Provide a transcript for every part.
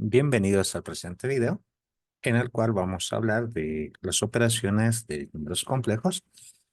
Bienvenidos al presente video, en el cual vamos a hablar de las operaciones de números complejos,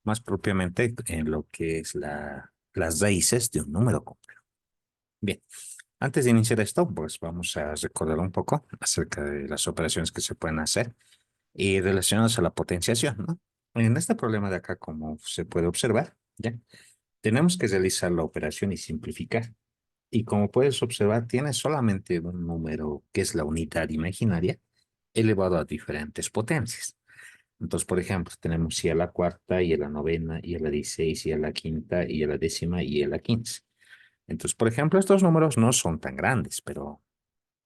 más propiamente en lo que es las raíces de un número complejo. Bien, antes de iniciar esto, pues vamos a recordar un poco acerca de las operaciones que se pueden hacer y relacionadas a la potenciación, ¿no? En este problema de acá, como se puede observar, ¿ya? Tenemos que realizar la operación y simplificar. Y como puedes observar, tiene solamente un número que es la unidad imaginaria elevado a diferentes potencias. Entonces, por ejemplo, tenemos y a la cuarta, y a la novena, y a la 16, y a la quinta, y a la décima, y a la 15. Entonces, por ejemplo, estos números no son tan grandes, pero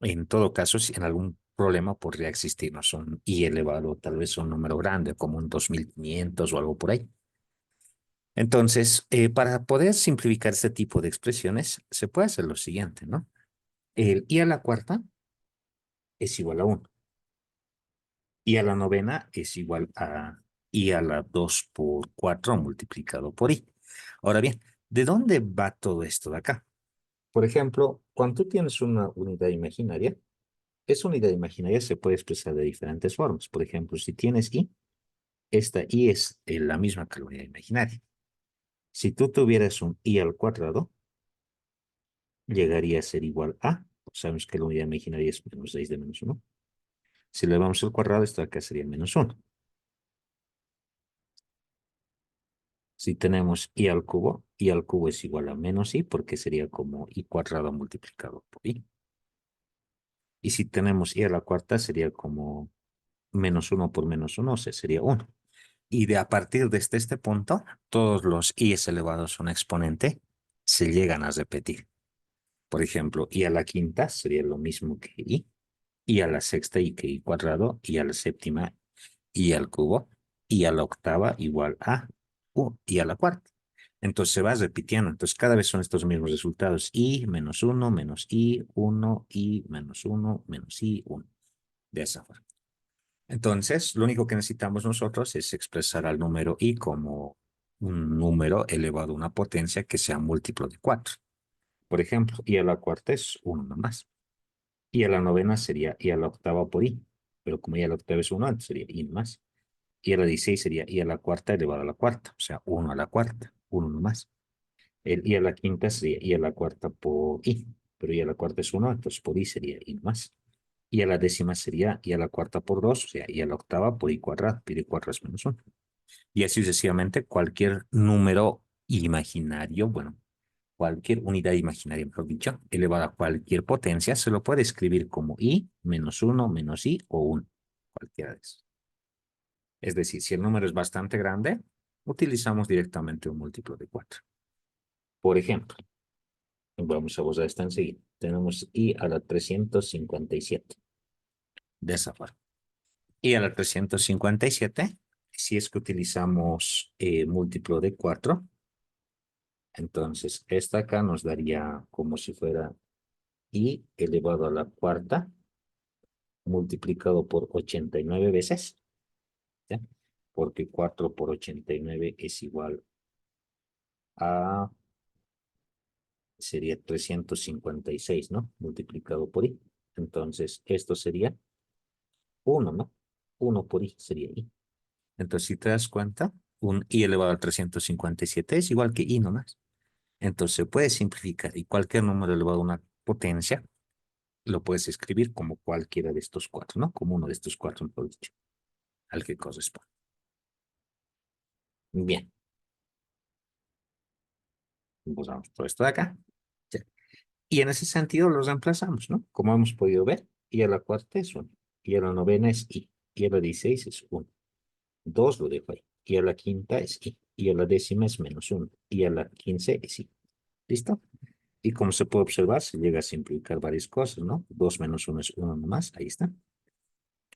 en todo caso, si en algún problema podría existir, no son y elevado tal vez a un número grande, como un 2500 o algo por ahí. Entonces, para poder simplificar este tipo de expresiones, se puede hacer lo siguiente, ¿no? El i a la cuarta es igual a 1. Y a la novena es igual a i a la 2 por 4 multiplicado por i. Ahora bien, ¿de dónde va todo esto de acá? Por ejemplo, cuando tú tienes una unidad imaginaria, esa unidad imaginaria se puede expresar de diferentes formas. Por ejemplo, si tienes i, esta i es la misma que la unidad imaginaria. Si tú tuvieras un i al cuadrado, llegaría a ser igual a, sabemos que la unidad imaginaria es menos 6 de menos 1. Si le damos al cuadrado, esto de acá sería menos 1. Si tenemos i al cubo es igual a menos i, porque sería como i cuadrado multiplicado por i. Y si tenemos i a la cuarta, sería como menos 1 por menos 1, o sea, sería 1. Y de a partir de este punto, todos los i's elevados a un exponente se llegan a repetir. Por ejemplo, i a la quinta sería lo mismo que i a la sexta y que i cuadrado, y a la séptima i al cubo, y a la octava igual a y a la cuarta. Entonces se va repitiendo. Entonces cada vez son estos mismos resultados. I menos 1, menos I, 1, I menos 1, menos I, 1. De esa forma. Entonces, lo único que necesitamos nosotros es expresar al número I como un número elevado a una potencia que sea múltiplo de 4. Por ejemplo, I a la cuarta es 1 nomás. I a la novena sería I a la octava por I. Pero como I a la octava es 1, antes sería I más. Y a la 16 sería i a la cuarta elevado a la cuarta, o sea, 1 a la cuarta, 1 nomás. El i a la quinta sería i a la cuarta por i, pero i a la cuarta es 1, entonces por i sería i más. Y a la décima sería i a la cuarta por 2, o sea, i a la octava por i cuadrado, pero i cuadrado es menos 1. Y así sucesivamente, cualquier número imaginario, bueno, cualquier unidad imaginaria, mejor dicho, elevada a cualquier potencia, se lo puede escribir como i menos 1 menos i o 1, cualquiera de esos. Es decir, si el número es bastante grande, utilizamos directamente un múltiplo de 4. Por ejemplo, vamos a borrar esta enseguida. Tenemos i a la 357. De esa forma. I a la 357, si es que utilizamos múltiplo de 4, entonces esta acá nos daría como si fuera i elevado a la cuarta multiplicado por 89 veces, ¿ya? Porque 4 por 89 es igual a sería 356, ¿no? Multiplicado por i. Entonces, esto sería 1, ¿no? 1 por i sería i. Entonces, si te das cuenta, un i elevado a 357 es igual que i nomás. Entonces, se puede simplificar y cualquier número elevado a una potencia lo puedes escribir como cualquiera de estos cuatro, ¿no? Como uno de estos cuatro, mejor dicho, al que corresponde. Bien, vamos todo esto de acá. Ya. Y en ese sentido los reemplazamos, ¿no? Como hemos podido ver, i a la cuarta es 1, y a la novena es i, y a la 16 es 1. 2 lo dejo ahí, y a la quinta es i, y a la décima es menos 1, y a la 15 es i. ¿Listo? Y como se puede observar, se llega a simplificar varias cosas, ¿no? 2 menos 1 es 1 nomás, ahí está.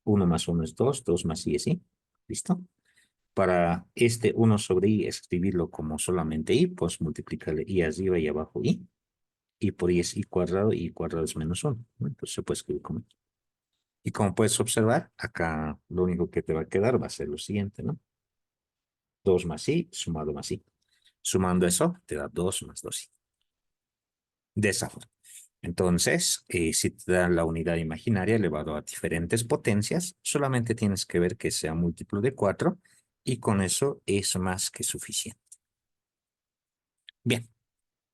1 más 1 es 2, 2 más i es i. ¿Listo? Para este 1 sobre i, escribirlo como solamente i, pues multiplicarle i arriba y abajo i. Y por i es y cuadrado es menos 1, ¿no? Entonces se puede escribir como i. Y como puedes observar, acá lo único que te va a quedar va a ser lo siguiente, ¿no? 2 más i sumado más i. Sumando eso, te da 2 más 2i. De esa forma. Entonces, si te dan la unidad imaginaria elevado a diferentes potencias, solamente tienes que ver que sea múltiplo de 4 y con eso es más que suficiente. Bien,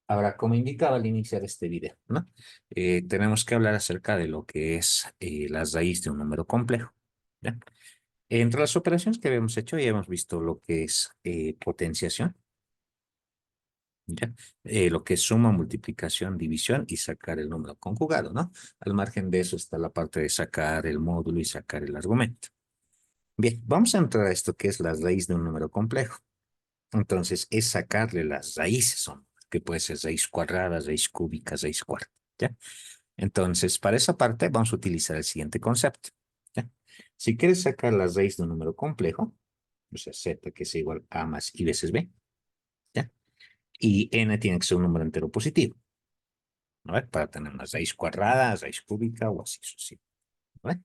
ahora como indicaba al iniciar este video, ¿no? Tenemos que hablar acerca de lo que es la raíz de un número complejo. ¿Ya? Entre las operaciones que habíamos hecho ya hemos visto lo que es potenciación, ¿ya? Lo que es suma, multiplicación, división y sacar el número conjugado, ¿no? Al margen de eso está la parte de sacar el módulo y sacar el argumento. Bien, vamos a entrar a esto que es la raíz de un número complejo. Entonces, es sacarle las raíces, son, que puede ser raíz cuadrada, raíz cúbica, raíz cuarta, ¿ya? Entonces, para esa parte vamos a utilizar el siguiente concepto, ¿ya? Si quieres sacar la raíz de un número complejo, o sea, z que es igual a más i veces b, ¿ya? Y n tiene que ser un número entero positivo, ¿no? Para tener una raíz cuadrada, raíz cúbica o así sucesivamente, ¿no?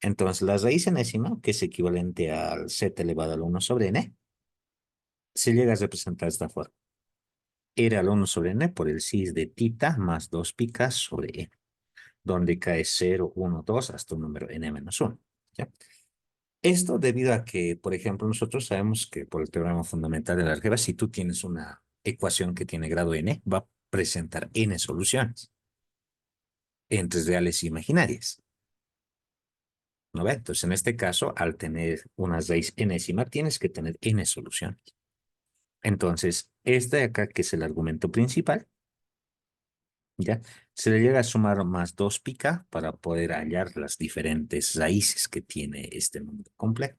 Entonces, la raíz enésima, que es equivalente al z elevado al 1 sobre n, se llega a representar de esta forma. Era el 1 sobre n por el cis de tita más 2 picas sobre n, donde cae 0, 1, 2 hasta un número n menos 1, ¿ya? Esto debido a que, por ejemplo, nosotros sabemos que por el teorema fundamental de la álgebra, si tú tienes una ecuación que tiene grado n, va a presentar n soluciones entre reales e imaginarias, ¿no ve? Entonces, en este caso, al tener una raíz enésima, tienes que tener n soluciones. Entonces, este de acá, que es el argumento principal, ¿ya? Se le llega a sumar más 2 pica para poder hallar las diferentes raíces que tiene este número complejo.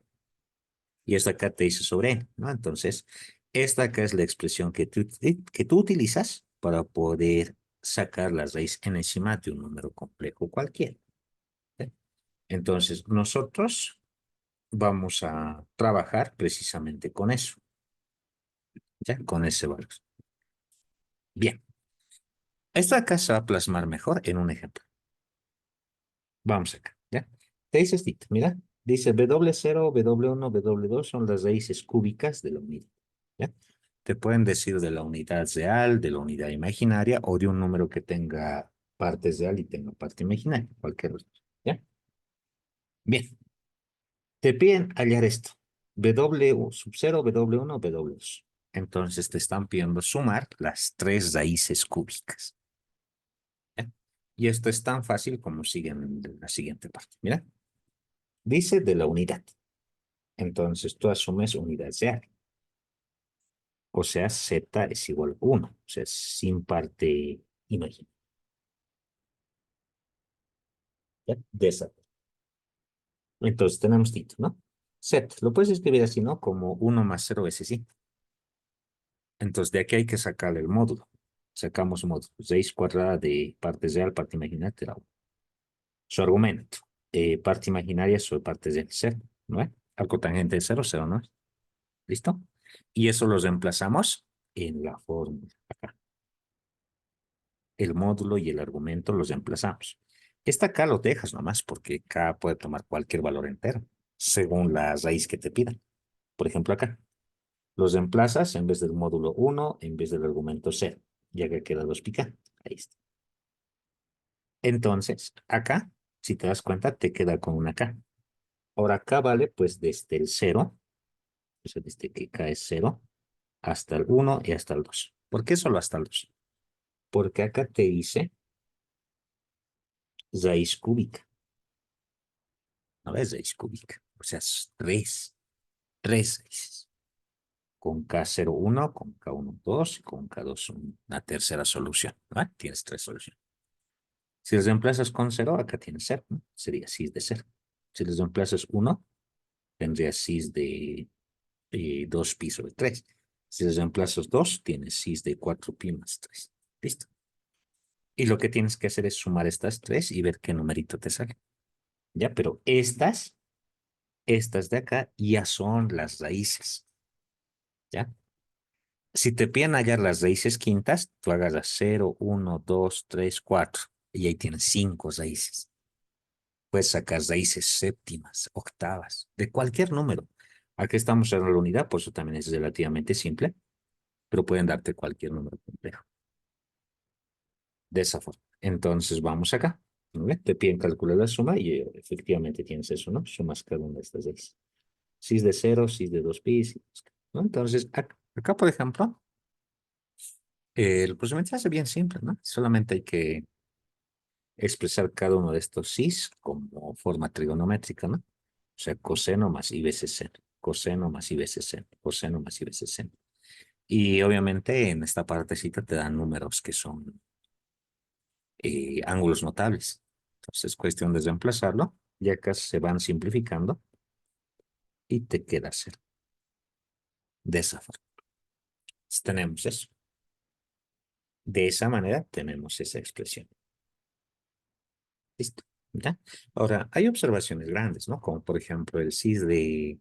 Y esta acá te dice sobre n, ¿no? Entonces, esta acá es la expresión que tú utilizas para poder sacar la raíz enésima de un número complejo cualquiera, ¿ya? Entonces, nosotros vamos a trabajar precisamente con eso, ¿ya? Con ese valor. Bien, esto acá se va a plasmar mejor en un ejemplo. Vamos acá, ¿ya? Te dice esto, mira, dice W0, W1, W2 son las raíces cúbicas de la unidad, ¿ya? Te pueden decir de la unidad real, de la unidad imaginaria o de un número que tenga parte real y tenga parte imaginaria, cualquier otro, ¿ya? Bien, te piden hallar esto, W sub 0, W1, W2. Entonces te están pidiendo sumar las tres raíces cúbicas, ¿ya? Y esto es tan fácil como sigue en la siguiente parte, mira. Dice de la unidad. Entonces tú asumes unidad real. O sea, z es igual a 1. O sea, sin parte imaginaria. ¿Ya? De esa. Entonces tenemos tito, ¿no? Z, lo puedes escribir así, ¿no? Como 1 más 0 veces sí. Entonces de aquí hay que sacarle el módulo. Sacamos módulo. Raíz cuadrada de parte real, parte imaginaria, te da 1. Su argumento. Parte imaginaria sobre parte real, 0, ¿no es? Arco tangente de 0, 0, ¿no es? ¿Listo? Y eso lo reemplazamos en la fórmula acá. El módulo y el argumento los reemplazamos. Esta acá lo dejas nomás porque acá puede tomar cualquier valor entero según la raíz que te pidan. Por ejemplo, acá los reemplazas en vez del módulo 1, en vez del argumento 0, ya que queda 2 pica. Ahí está. Entonces, acá, si te das cuenta, te queda con una K. Ahora acá vale pues desde el 0, o sea, desde que K es 0, hasta el 1 y hasta el 2. ¿Por qué solo hasta el 2? Porque acá te dice raíz cúbica. No es raíz cúbica. O sea, es tres raíces. Con K01, con K12 y con K2 una tercera solución, ¿no? Tienes tres soluciones. Si les reemplazas con 0, acá tienes 0, ¿no? Sería cis de 0. Si les reemplazas 1, tendría cis de 2 pi sobre 3. Si les reemplazas 2, tienes cis de 4 pi más 3. Listo. Y lo que tienes que hacer es sumar estas tres y ver qué numerito te sale. Ya, pero estas de acá ya son las raíces. ¿Ya? Si te piden hallar las raíces quintas, tú agarras 0, 1, 2, 3, 4 y ahí tienes 5 raíces. Puedes sacar raíces séptimas, octavas, de cualquier número. Aquí estamos en la unidad, por eso también es relativamente simple, pero pueden darte cualquier número complejo. de esa forma. Entonces vamos acá, ¿no ve? Te piden calcular la suma y efectivamente tienes eso, ¿no? Sumas cada una de estas seis. Si es de cero, si es de dos pi, ¿no? Entonces acá, por ejemplo, el procedimiento se hace bien simple, ¿no? Solamente hay que expresar cada uno de estos sis como forma trigonométrica, ¿no? O sea, coseno más i veces seno, coseno más i veces seno, coseno más i veces seno. Y obviamente en esta partecita te dan números que son ángulos notables. Entonces es cuestión de reemplazarlo, ya acá se van simplificando y te queda cero. De esa forma. Entonces, tenemos eso. De esa manera tenemos esa expresión. ¿Listo? ¿Ya? Ahora, hay observaciones grandes, ¿no? Como por ejemplo el cis de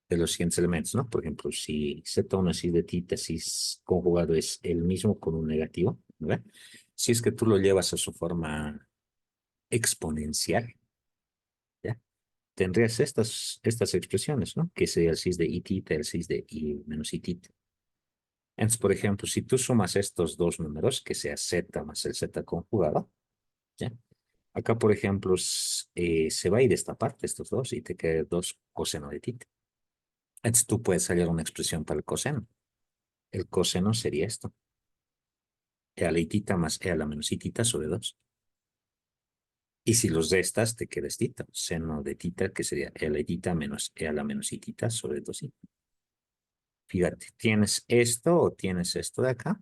los siguientes elementos, ¿no? Por ejemplo, si Z1 cis de tita cis conjugado es el mismo con un negativo, ¿verdad? Si es que tú lo llevas a su forma exponencial, ¿ya? Tendrías estas expresiones, ¿no? Que sería el cis de i tita, el cis de i menos i tita. Entonces, por ejemplo, si tú sumas estos dos números, que sea z más el z conjugado, ¿ya? Acá, por ejemplo, se va a ir esta parte, estos dos, y te queda 2 coseno de tita. Entonces tú puedes hallar una expresión para el coseno. El coseno sería esto. E a la itita más e a la menos itita sobre 2. Y si los restas, te queda tita. Seno de tita, que sería e a la itita menos e a la menos itita sobre 2. Fíjate, ¿tienes esto o tienes esto de acá?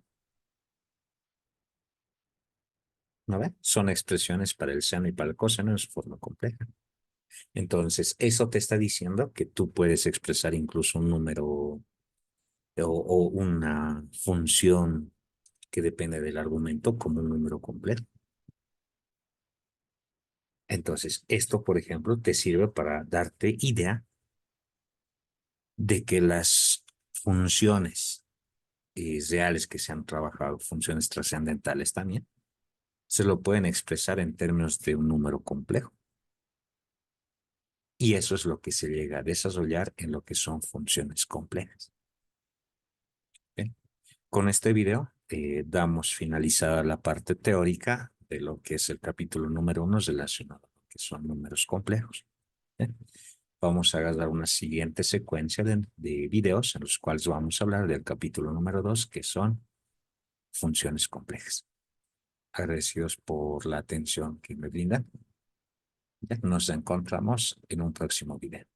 ¿No ve? Son expresiones para el seno y para el coseno en su forma compleja. Entonces, eso te está diciendo que tú puedes expresar incluso un número o una función que depende del argumento como un número completo. Entonces, esto, por ejemplo, te sirve para darte idea de que las funciones reales que se han trabajado, funciones trascendentales también, se lo pueden expresar en términos de un número complejo. Y eso es lo que se llega a desarrollar en lo que son funciones complejas. ¿Bien? Con este video damos finalizada la parte teórica de lo que es el capítulo número 1 relacionado a lo que son números complejos. ¿Bien? Vamos a dar una siguiente secuencia de videos en los cuales vamos a hablar del capítulo número 2, que son funciones complejas. Agradecidos por la atención que me brindan. Ya nos encontramos en un próximo video.